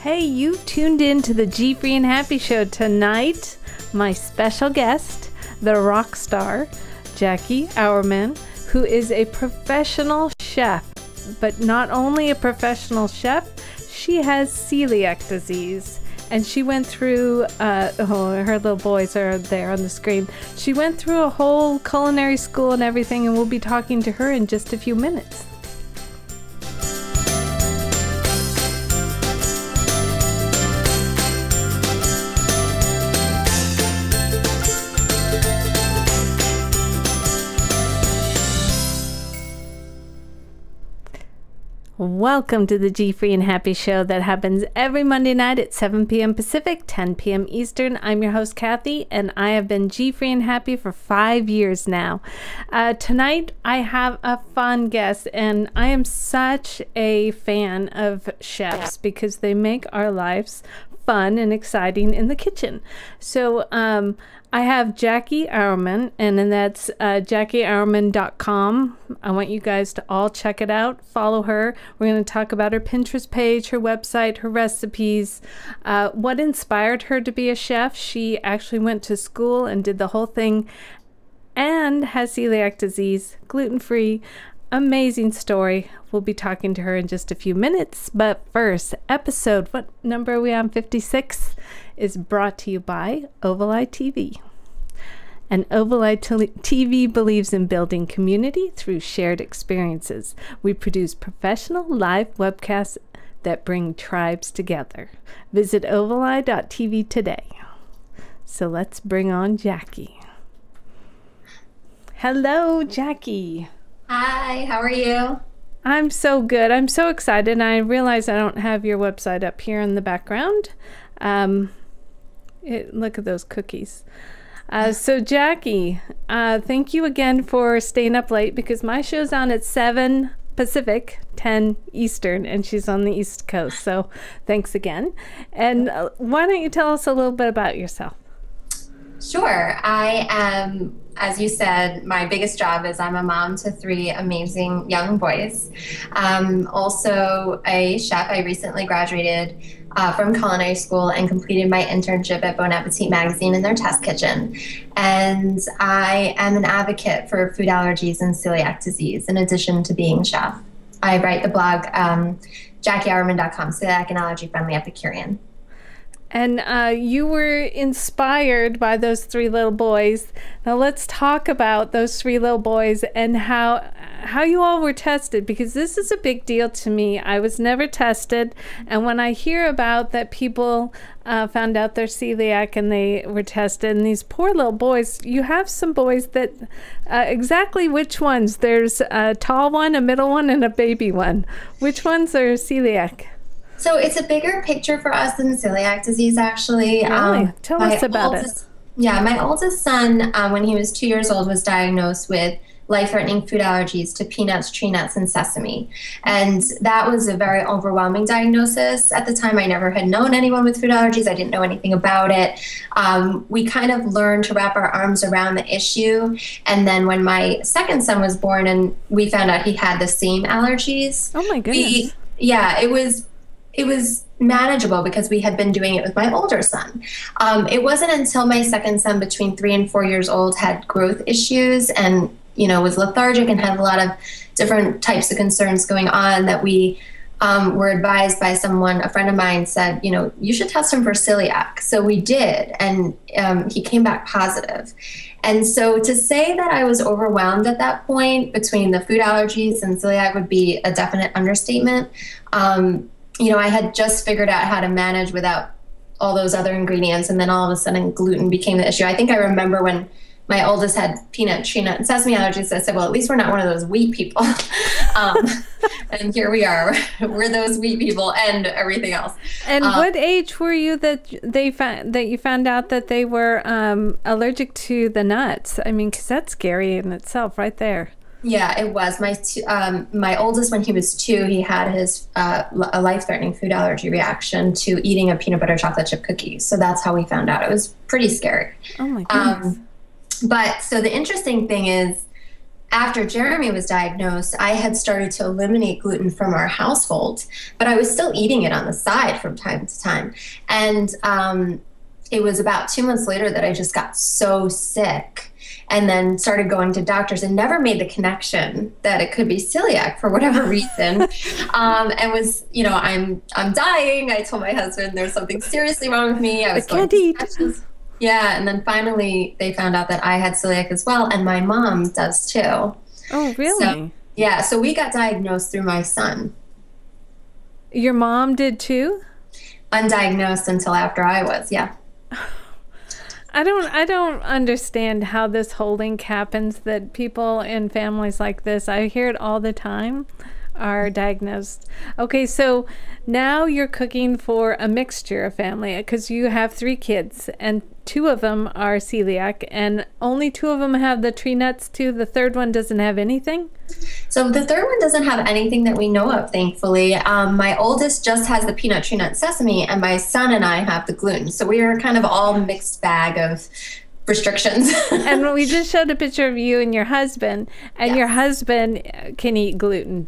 Hey, you've tuned in to the GFree and Happy Show tonight. My special guest, the rock star, Jackie Hourman, who is a professional chef. But not only a professional chef, she has celiac disease. And she went through, her little boys are there on the screen. She went through a whole culinary school and everything, and we'll be talking to her in just a few minutes. Welcome to the GFree and Happy Show that happens every Monday night at 7 p.m. Pacific, 10 p.m. Eastern. I'm your host, Kathy, and I have been GFree and Happy for 5 years now. Tonight, I have a fun guest, and I am such a fan of chefs because they make our lives fun and exciting in the kitchen. So, I have Jackie Hourman, and then that's JackieHourman.com. I want you guys to all check it out. Follow her. We're going to talk about her Pinterest page, her website, her recipes, what inspired her to be a chef. She actually went to school and did the whole thing and has celiac disease, gluten-free. Amazing story. We'll be talking to her in just a few minutes. But first, what number are we on? 56 is brought to you by Oval Eye TV. And Oval Eye TV believes in building community through shared experiences. We produce professional live webcasts that bring tribes together. Visit ovaleye.tv today. So let's bring on Jackie. Hello, Jackie. Hi, how are you? I'm so good. I'm so excited. I realize I don't have your website up here in the background. Look at those cookies. So Jackie, thank you again for staying up late because my show's on at 7 Pacific, 10 Eastern, and she's on the East Coast. So thanks again. And why don't you tell us a little bit about yourself? Sure. I am, as you said, my biggest job is I'm a mom to 3 amazing young boys. Also a chef. I recently graduated from culinary school and completed my internship at Bon Appetit magazine in their test kitchen. And I am an advocate for food allergies and celiac disease, in addition to being a chef. I write the blog JackieHourman.com, Celiac and Allergy Friendly Epicurean. And you were inspired by those 3 little boys. Now let's talk about those 3 little boys and how you all were tested, because this is a big deal to me. I was never tested, and when I hear about that people found out they're celiac and they were tested, and these poor little boys, you have some boys that, exactly which ones? There's a tall one, a middle one, and a baby one. Which ones are celiac? So it's a bigger picture for us than celiac disease, actually. Really? Tell us about it. Yeah, my oldest son, when he was 2 years old, was diagnosed with life-threatening food allergies to peanuts, tree nuts, and sesame. And that was a very overwhelming diagnosis. At the time, I never had known anyone with food allergies. I didn't know anything about it. We kind of learned to wrap our arms around the issue. And then when my second son was born and we found out he had the same allergies. Oh my goodness. It was manageable because we had been doing it with my older son. It wasn't until my second son, between 3 and 4 years old, had growth issues and, was lethargic and had a lot of different types of concerns going on that we were advised by someone. A friend of mine said, you should test him for celiac. So we did, and he came back positive. And so to say that I was overwhelmed at that point between the food allergies and celiac would be a definite understatement. I had just figured out how to manage without all those other ingredients, and then all of a sudden gluten became the issue. I think I remember when my oldest had peanut, tree nut, and sesame allergies, I said, well, at least we're not one of those wheat people. And here we are. We're those wheat people and everything else. And what age were you that you found out that they were allergic to the nuts? I mean, because that's scary in itself right there. Yeah, it was. My oldest, when he was 2, he had his a life-threatening food allergy reaction to eating a peanut butter chocolate chip cookie. So that's how we found out. It was pretty scary. Oh my goodness. But so the interesting thing is, after Jeremy was diagnosed, I had started to eliminate gluten from our household, but I was still eating it on the side from time to time. And it was about 2 months later that I just got so sick and then started going to doctors and never made the connection that it could be celiac for whatever reason. And was, I'm dying. I told my husband there's something seriously wrong with me. I was can't eat. Yeah, and then finally they found out that I had celiac as well, and my mom does too. Oh, really? So we got diagnosed through my son. Your mom did too? Undiagnosed until after I was, yeah. I don't understand how this whole link happens, that people in families like this, I hear it all the time, are diagnosed. Okay, so now you're cooking for a mixture of family because you have 3 kids and 2 of them are celiac and only 2 of them have the tree nuts too. The third one doesn't have anything? So the third one doesn't have anything that we know of, thankfully. My oldest just has the peanut, tree nut, sesame, and my son and I have the gluten. So we are kind of all mixed bag of restrictions. And we just showed a picture of you and your husband, and your husband can eat gluten.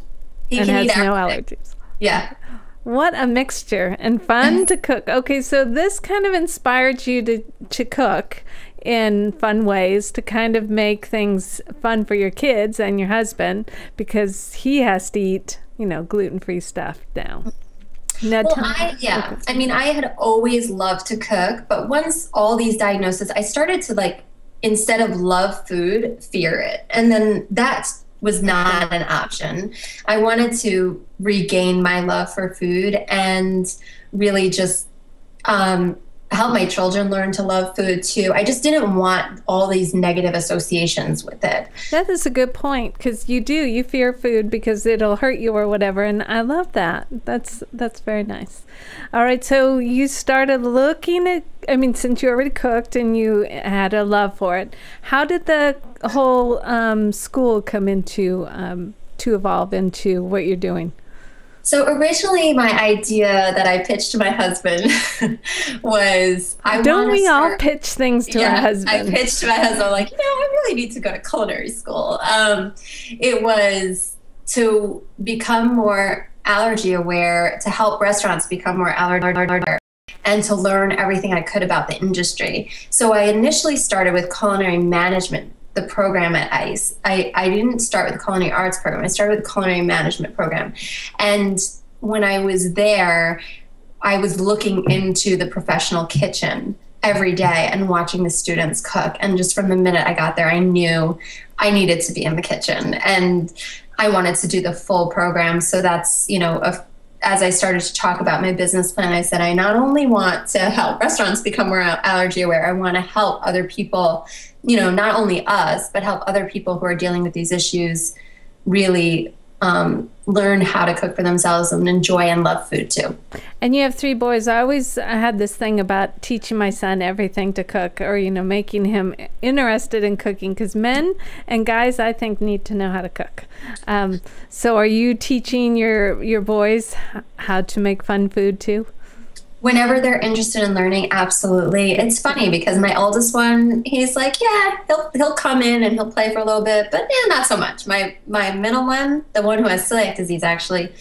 He and can has eat no everything. allergies. Yeah. What a mixture, and fun to cook. Okay, so this kind of inspired you to cook in fun ways, to kind of make things fun for your kids and your husband, because he has to eat, gluten-free stuff now. Now, well, I mean, I had always loved to cook, but once all these diagnoses, I started to instead of love food, fear it. And then that was not an option. I wanted to regain my love for food and really just help my children learn to love food too. I just didn't want all these negative associations with it. That is a good point, because you fear food because it'll hurt you or whatever, and I love that. That's very nice. All right, so you started looking at, since you already cooked and you had a love for it, how did the whole school come into to evolve into what you're doing? So originally my idea that I pitched to my husband was Don't we all pitch things to our husband? I pitched to my husband, I really need to go to culinary school. It was to become more allergy aware, to help restaurants become more allergy aware, and to learn everything I could about the industry. So I initially started with culinary management, the program at ICE. I didn't start with the culinary arts program. I started with the culinary management program. And when I was there, I was looking into the professional kitchen every day and watching the students cook. And just from the minute I got there, I knew I needed to be in the kitchen and I wanted to do the full program. So that's, as I started to talk about my business plan, I said, I not only want to help restaurants become more allergy aware, I want to help other people, not only us, but help other people who are dealing with these issues really learn how to cook for themselves and enjoy and love food too. And you have 3 boys. I had this thing about teaching my son everything to cook, or making him interested in cooking, because men and guys, I think, need to know how to cook. So are you teaching your boys how to make fun food too? Whenever they're interested in learning, absolutely. It's funny because my oldest one, he's like, yeah, he'll come in and he'll play for a little bit, but not so much. My middle one, the one who has celiac disease, actually,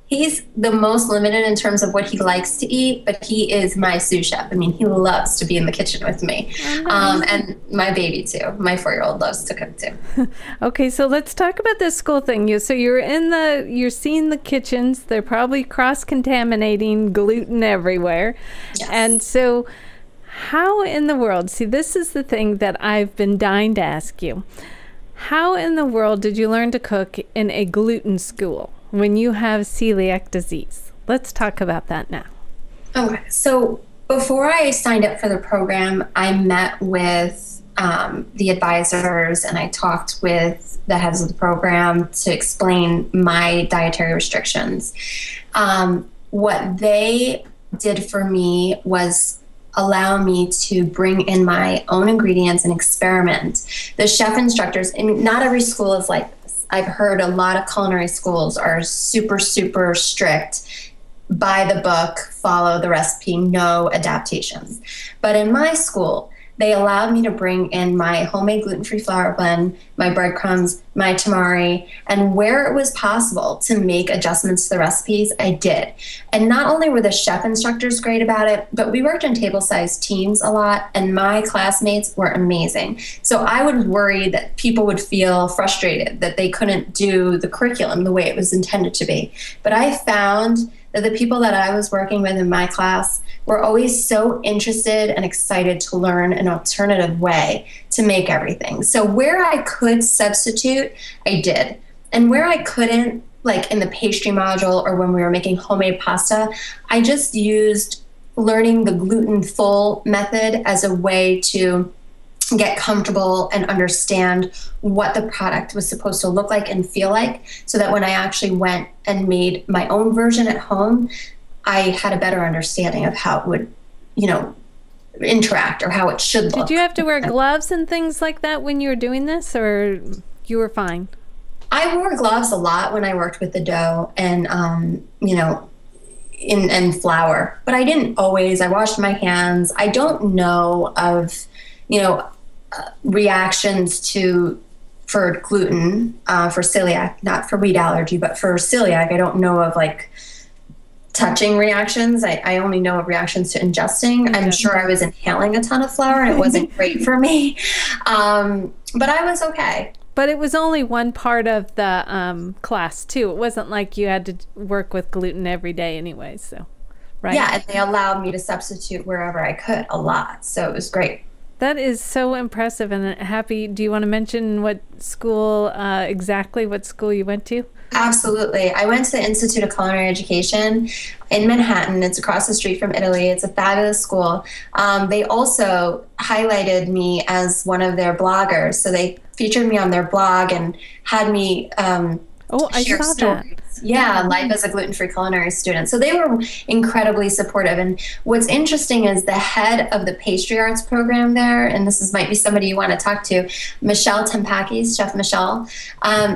he's the most limited in terms of what he likes to eat, but he is my sous chef. He loves to be in the kitchen with me. And my baby too. My 4-year-old loves to cook too. Okay, so let's talk about this school thing. So you're seeing the kitchens. They're probably cross-contaminating, gluten everywhere. Yes. And so how in the world, see, this is the thing that I've been dying to ask you. How in the world did you learn to cook in a gluten school when you have celiac disease? Let's talk about that now. Okay, so before I signed up for the program, I met with the advisors and I talked with the heads of the program to explain my dietary restrictions. What they did for me was allow me to bring in my own ingredients and experiment. The chef instructors, not every school is like this. I've heard a lot of culinary schools are super, super strict, by the book, follow the recipe, no adaptations. But in my school, they allowed me to bring in my homemade gluten-free flour blend, my breadcrumbs, my tamari, and where it was possible to make adjustments to the recipes, I did. And not only were the chef instructors great about it, but we worked in table-sized teams a lot, and my classmates were amazing. So I would worry that people would feel frustrated that they couldn't do the curriculum the way it was intended to be. But I found that the people that I was working with in my class were always so interested and excited to learn an alternative way to make everything. So where I could substitute, I did. And where I couldn't, like in the pastry module or when we were making homemade pasta, I just used learning the gluten full method as a way to get comfortable and understand what the product was supposed to look like and feel like, so that when I actually went and made my own version at home, I had a better understanding of how it would, interact or how it should look. Did you have to wear gloves and things like that when you were doing this, or you were fine? I wore gloves a lot when I worked with the dough and, and flour, but I didn't always. I washed my hands. I don't know of, reactions for gluten, for celiac, not for wheat allergy, but for celiac. I don't know of like touching reactions. I only know of reactions to ingesting. I'm sure I was inhaling a ton of flour and it wasn't great for me. But I was okay. But it was only one part of the class too. It wasn't like you had to work with gluten every day anyway. So, right. Yeah. And they allowed me to substitute wherever I could a lot. So it was great. That is so impressive and happy. Do you want to mention what school, exactly what school you went to? Absolutely. I went to the Institute of Culinary Education in Manhattan. It's across the street from Italy. It's a fabulous school. They also highlighted me as one of their bloggers. So they featured me on their blog and had me I share saw stories. that. Yeah, life as a gluten-free culinary student. So they were incredibly supportive. And what's interesting is the head of the pastry arts program there, and might be somebody you want to talk to, Michelle Tempakis, Chef Michelle.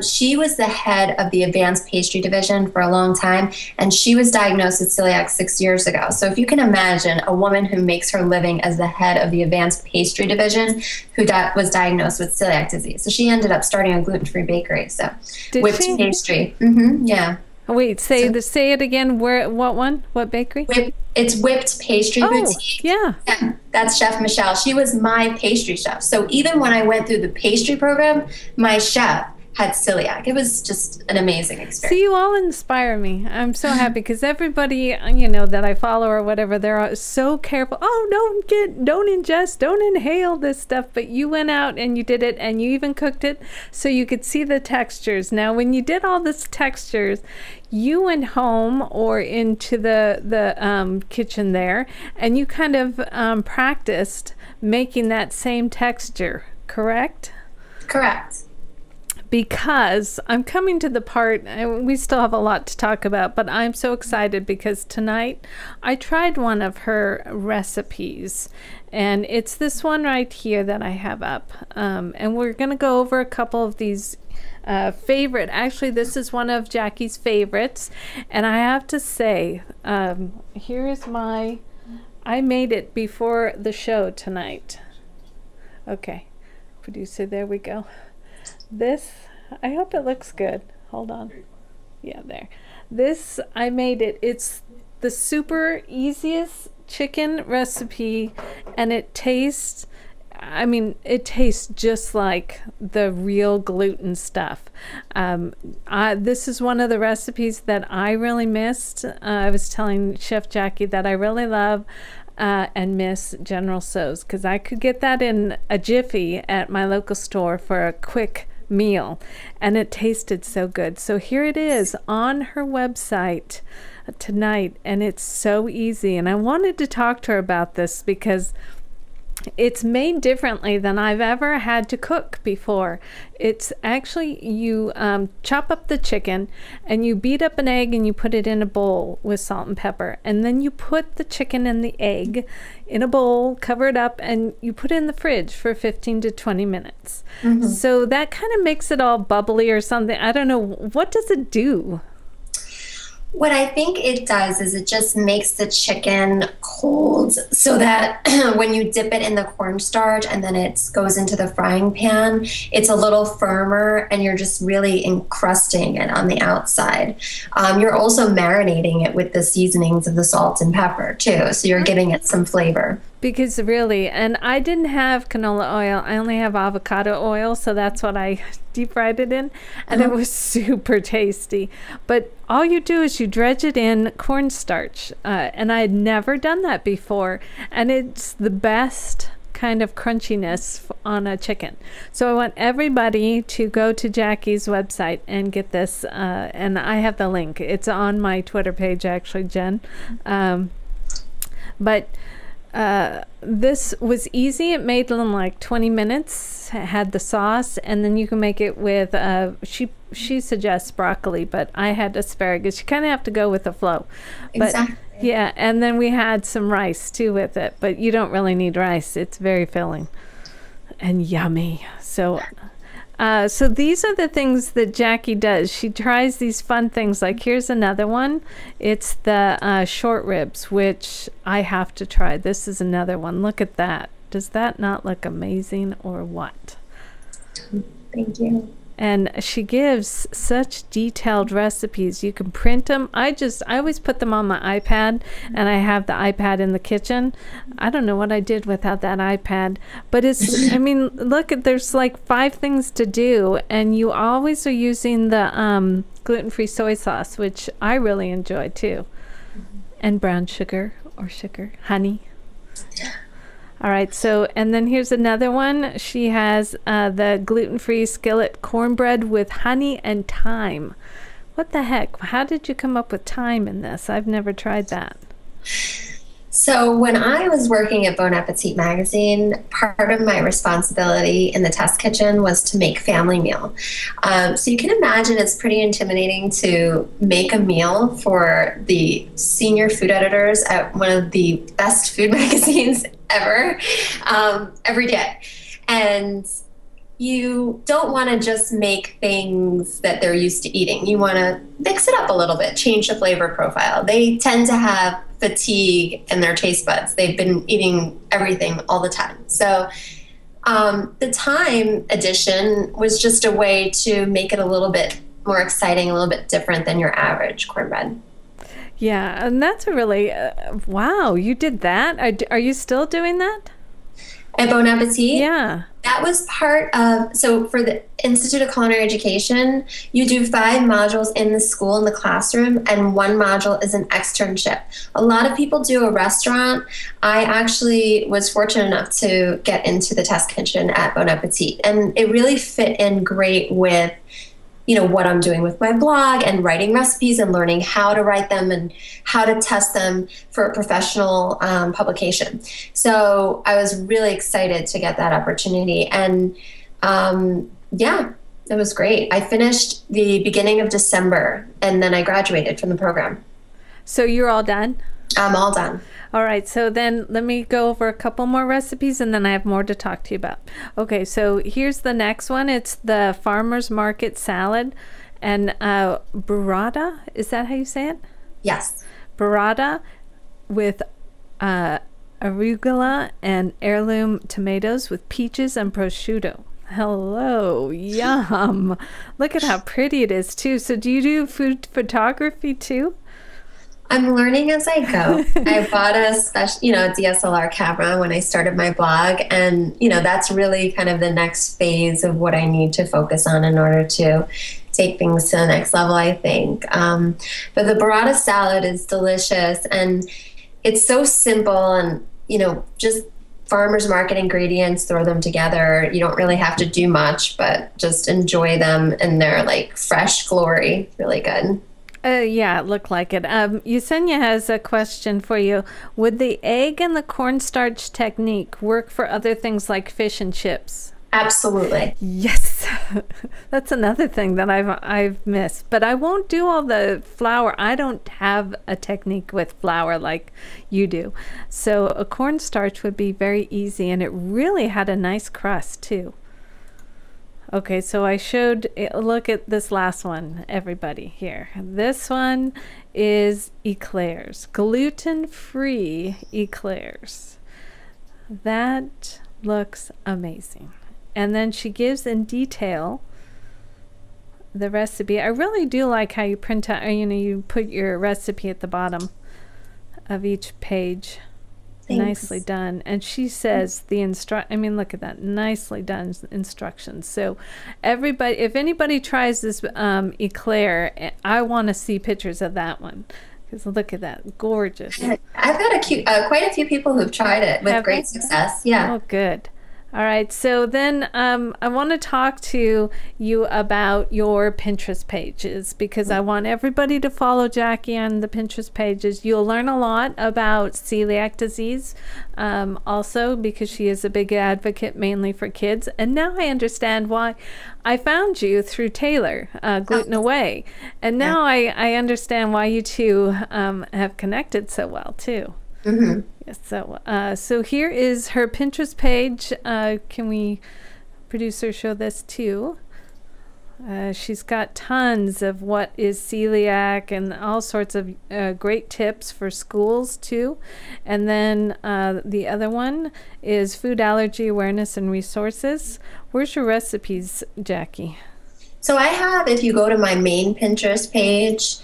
She was the head of the advanced pastry division for a long time, and she was diagnosed with celiac 6 years ago. So if you can imagine a woman who makes her living as the head of the advanced pastry division who was diagnosed with celiac disease. So she ended up starting a gluten-free bakery. So whipped pastry. Yeah. Wait, say it again. Where? What one? What bakery? It's Whipped Pastry Boutique. Yeah. That's Chef Michelle. She was my pastry chef. So even when I went through the pastry program, my chef had celiac. It was just an amazing experience. See, you all inspire me. I'm so happy because everybody, that I follow or whatever, they're so careful. Oh, don't ingest, don't inhale this stuff. But you went out and you did it, and you even cooked it so you could see the textures. Now, when you did all this textures, you went home or into the kitchen there, and you kind of practiced making that same texture, correct? Correct. Because I'm coming to the part, and we still have a lot to talk about, but I'm so excited because tonight I tried one of her recipes, and it's this one right here that I have up. And we're going to go over a couple of these favorite. Actually, this is one of Jackie's favorites, and I have to say, here is I made it before the show tonight. Okay, producer, there we go. This, I hope it looks good. Hold on. Yeah, there. This, I made it. It's the super easiest chicken recipe, and it tastes just like the real gluten stuff. This is one of the recipes that I really missed. I was telling Chef Jackie that I really love and miss General Tso's, because I could get that in a jiffy at my local store for a quick meal, and it tasted so good. So here it is on her website tonight, and it's so easy. And I wanted to talk to her about this because it's made differently than I've ever had to cook before. It's actually, you chop up the chicken and you beat up an egg and you put it in a bowl with salt and pepper, and then you put the chicken and the egg in a bowl, cover it up, and you put it in the fridge for 15 to 20 minutes. Mm-hmm. So that kind of makes it all bubbly or something. I don't know, what does it do? What I think it does is it just makes the chicken cold so that when you dip it in the cornstarch and then it goes into the frying pan, it's a little firmer and you're just really encrusting it on the outside. You're also marinating it with the seasonings of the salt and pepper too, so you're giving it some flavor. Because really, and I didn't have canola oil, I only have avocado oil, so that's what I deep fried it in, and it was super tasty. But all you do is you dredge it in cornstarch, and I had never done that before, and it's the best kind of crunchiness on a chicken. So I want everybody to go to Jackie's website and get this, and I have the link. It's on my Twitter page, actually, Jen. But this was easy. It made in like 20 minutes. It had the sauce, and then you can make it with she suggests broccoli, but I had asparagus. You kind of have to go with the flow. But Exactly. yeah, and then we had some rice too with it, but you don't really need rice. It's very filling and yummy. So these are the things that Jackie does. She tries these fun things. Like here's another one. It's the short ribs, which I have to try. This is another one. Look at that. Does that not look amazing or what? Thank you. And she gives such detailed recipes. You can print them. I always put them on my iPad, and I have the iPad in the kitchen. I don't know what I did without that iPad, but it's, I mean, look, there's like 5 things to do, and you always are using the gluten-free soy sauce, which I really enjoy too, and brown sugar or sugar, honey. All right, so, and then here's another one. She has the gluten-free skillet cornbread with honey and thyme. What the heck? How did you come up with thyme in this? I've never tried that. So when I was working at Bon Appetit magazine, part of my responsibility in the test kitchen was to make family meal. So you can imagine it's pretty intimidating to make a meal for the senior food editors at one of the best food magazines ever, every day. And you don't want to just make things that they're used to eating. You want to mix it up a little bit, change the flavor profile. They tend to have fatigue in their taste buds. They've been eating everything all the time. So the thyme addition was just a way to make it a little bit more exciting, a little bit different than your average cornbread. Yeah, and that's a really, wow, you did that? Are you still doing that? At Bon Appetit? Yeah. That was part of, so for the Institute of Culinary Education, you do 5 modules in the school, in the classroom, and 1 module is an externship. A lot of people do a restaurant. I actually was fortunate enough to get into the test kitchen at Bon Appetit, and it really fit in great with what I'm doing with my blog and writing recipes and learning how to write them and how to test them for a professional publication. So I was really excited to get that opportunity. And yeah, it was great. I finished the beginning of December, and then I graduated from the program. So you're all done? I'm all done. All right, so then let me go over a couple more recipes, and then I have more to talk to you about. Okay, so here's the next one. It's the farmer's market salad and burrata. Is that how you say it? Yes. Burrata with arugula and heirloom tomatoes with peaches and prosciutto. Hello, yum. Look at how pretty it is too. So do you do food photography too? I'm learning as I go. I bought a special, a DSLR camera when I started my blog. And, that's really kind of the next phase of what I need to focus on in order to take things to the next level, I think. But the burrata salad is delicious, and it's so simple, and, just farmers market ingredients, throw them together. You don't really have to do much, but just enjoy them in their like fresh glory. Really good. Yeah, it looked like it. Yesenia has a question for you. Would the egg and the cornstarch technique work for other things like fish and chips? Absolutely. Yes. That's another thing that I've missed. But I won't do all the flour. I don't have a technique with flour like you do. So a cornstarch would be very easy, and it really had a nice crust too. Okay, so I showed, look at this last one, everybody here. This one is eclairs, gluten-free eclairs. That looks amazing. And then she gives in detail the recipe. I really do like how you print out, you know, you put your recipe at the bottom of each page. Thanks. Nicely done. And she says I mean, look at that, nicely done instructions. So everybody, if anybody tries this eclair, I want to see pictures of that one, because look at that, gorgeous. I've got quite a few people who've tried it with great success. Yeah. Oh, good. All right, so then I want to talk to you about your Pinterest pages, because I want everybody to follow Jackie on the Pinterest pages. You'll learn a lot about celiac disease also, because she is a big advocate mainly for kids. And now I understand why. I found you through Taylor, Gluten Away. And now I understand why you two have connected so well too. Mm-hmm. Yes, so here is her Pinterest page. Can we, producer, show this too? She's got tons of what is celiac and all sorts of great tips for schools too. And then the other one is food allergy awareness and resources. Where's your recipes, Jackie? So I have, if you go to my main Pinterest page,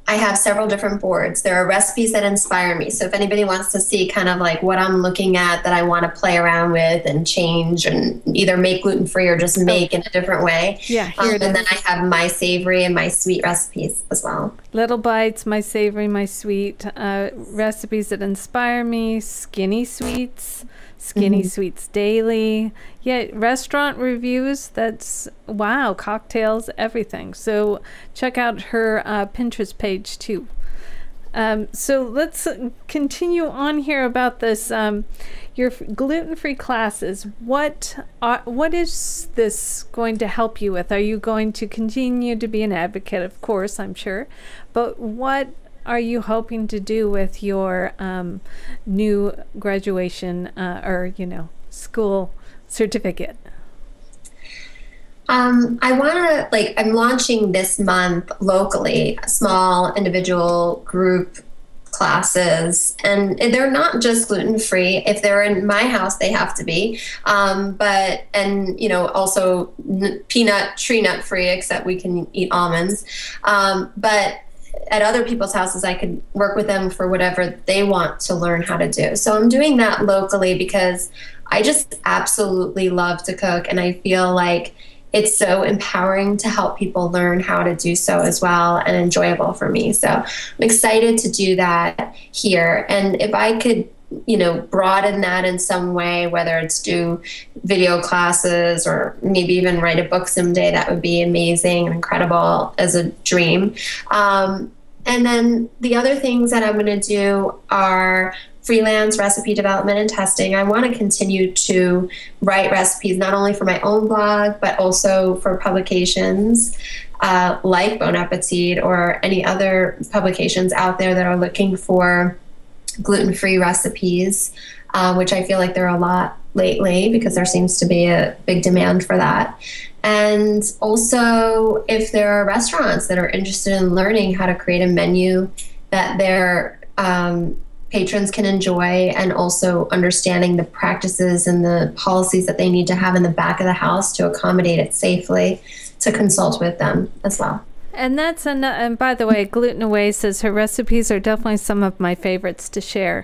I have several different boards. There are recipes that inspire me. So if anybody wants to see kind of like what I'm looking at that I want to play around with and change and either make gluten-free or just make in a different way. Yeah, here it is. And then I have my savory and my sweet recipes as well. Little bites, my savory, my sweet, recipes that inspire me, skinny sweets, sweets daily. Yeah, restaurant reviews, that's, wow, cocktails, everything. So check out her Pinterest page too. So let's continue on here about this, your gluten-free classes. What is this going to help you with? Are you going to continue to be an advocate? Of course, I'm sure. But what are you hoping to do with your new graduation or, you know, school certificate? I want to, like, I'm launching this month locally, small individual group classes, and they're not just gluten-free. If they're in my house, they have to be, and you know, also peanut, tree nut free, except we can eat almonds, but at other people's houses, I could work with them for whatever they want to learn how to do. So I'm doing that locally because I just absolutely love to cook, and I feel like it's so empowering to help people learn how to do so as well, and enjoyable for me. So I'm excited to do that here. And if I could, you know, broaden that in some way, whether it's do video classes or maybe even write a book someday, that would be amazing and incredible as a dream. And then the other things that I'm going to do are freelance recipe development and testing. I want to continue to write recipes, not only for my own blog, but also for publications like Bon Appetit or any other publications out there that are looking for gluten-free recipes, which I feel like there are a lot lately because there seems to be a big demand for that. And also, if there are restaurants that are interested in learning how to create a menu that their patrons can enjoy, and also understanding the practices and the policies that they need to have in the back of the house to accommodate it safely, to consult with them as well. And that's and by the way, Gluten Away says her recipes are definitely some of my favorites to share.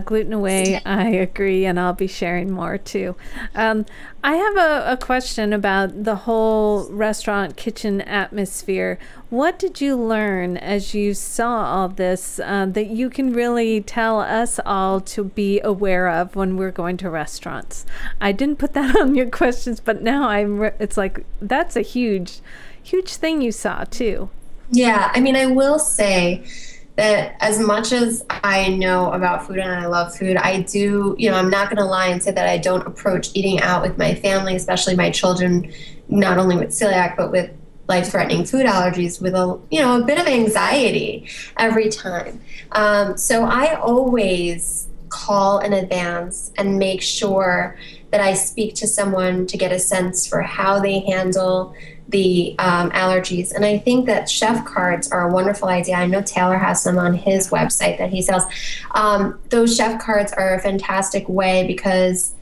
Gluten Away, I agree, and I'll be sharing more too. I have a question about the whole restaurant kitchen atmosphere. What did you learn as you saw all this that you can really tell us all to be aware of when we're going to restaurants? I didn't put that on your questions, but now it's like, that's a huge thing you saw too. Yeah, I mean, I will say that as much as I know about food and I love food, I do, you know, I'm not going to lie and say that I don't approach eating out with my family, especially my children, not only with celiac, but with life-threatening food allergies, with a bit of anxiety every time. So I always call in advance and make sure that I speak to someone to get a sense for how they handle the allergies. And I think that chef cards are a wonderful idea. I know Taylor has some on his website that he sells. Those chef cards are a fantastic way because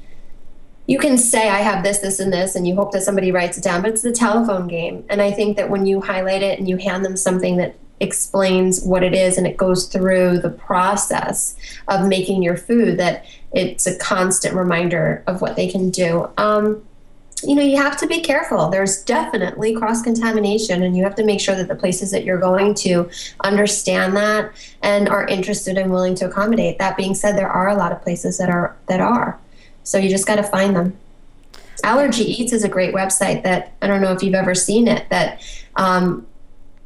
you can say, I have this, this, and this, and you hope that somebody writes it down, but it's the telephone game. And I think that when you highlight it and you hand them something that explains what it is and it goes through the process of making your food, that it's a constant reminder of what they can do. You have to be careful. There's definitely cross-contamination, and you have to make sure that the places that you're going to understand that and are interested and willing to accommodate. That being said, there are a lot of places that are. So you just got to find them. Allergy Eats is a great website that, I don't know if you've ever seen it, that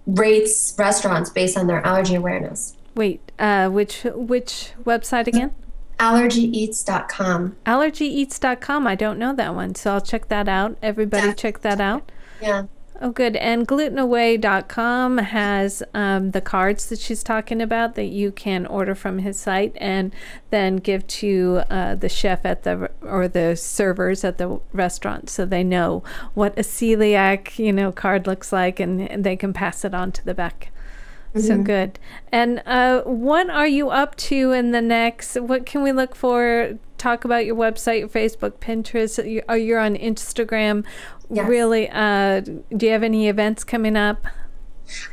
rates restaurants based on their allergy awareness. Wait, which website again? Allergyeats.com. Allergyeats.com. I don't know that one, so I'll check that out. Everybody check that out. Yeah. Oh, good. And glutenaway.com has the cards that she's talking about that you can order from his site and then give to the chef or the servers at the restaurant, so they know what a celiac card looks like, and they can pass it on to the back. Mm-hmm. So good. And what are you up to in the next? What can we look for? Talk about your website, your Facebook, Pinterest. You're on Instagram. Yes. Really, do you have any events coming up?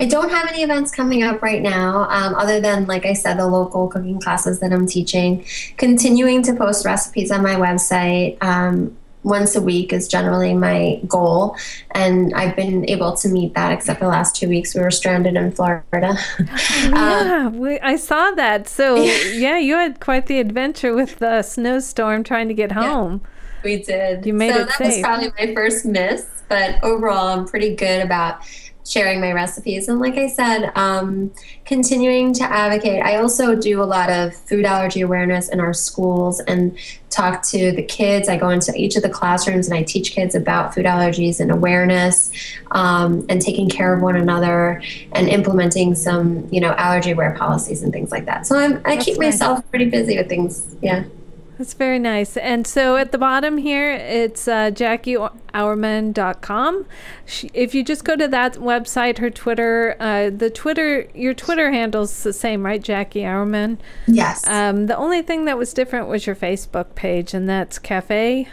I don't have any events coming up right now, other than, like I said, the local cooking classes that I'm teaching. Continuing to post recipes on my website once a week is generally my goal, and I've been able to meet that, except for the last 2 weeks we were stranded in Florida. I saw that. So yeah, you had quite the adventure with the snowstorm trying to get home. Yeah. We did. You made it safe. So that was probably my first miss, but overall I'm pretty good about sharing my recipes. And like I said, continuing to advocate. I also do a lot of food allergy awareness in our schools and talk to the kids. I go into each of the classrooms and I teach kids about food allergies and awareness, and taking care of one another and implementing some, allergy aware policies and things like that. So I keep myself pretty busy with things. Yeah. That's very nice. And so at the bottom here, it's JackieOurman.com. If you just go to that website, her Twitter, your Twitter handle's the same, right? Jackie Ourman. Yes. The only thing that was different was your Facebook page, and that's Cafe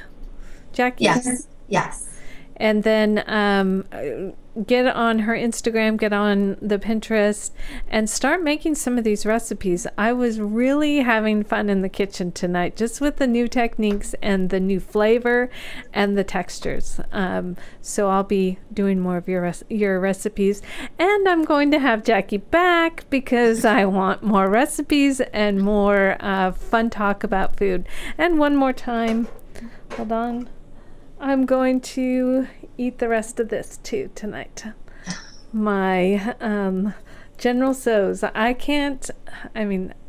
Jackie. Yes. Yes. And then get on her Instagram, get on the Pinterest, and start making some of these recipes. I was really having fun in the kitchen tonight, just with the new techniques and the new flavor and the textures. So I'll be doing more of your recipes, and I'm going to have Jackie back because I want more recipes and more fun talk about food. And one more time, hold on. I'm going to eat the rest of this too tonight. My General Tso's.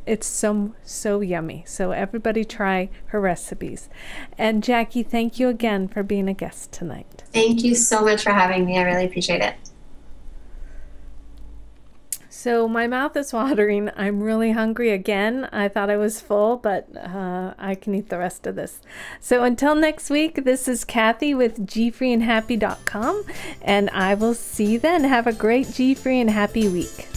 It's so yummy. So everybody try her recipes. And Jackie, thank you again for being a guest tonight. Thank you so much for having me. I really appreciate it. So my mouth is watering. I'm really hungry again. I thought I was full, but I can eat the rest of this. So until next week, this is Kathy with GFreeandHappy.com, and I will see you then. Have a great G-Free and Happy week.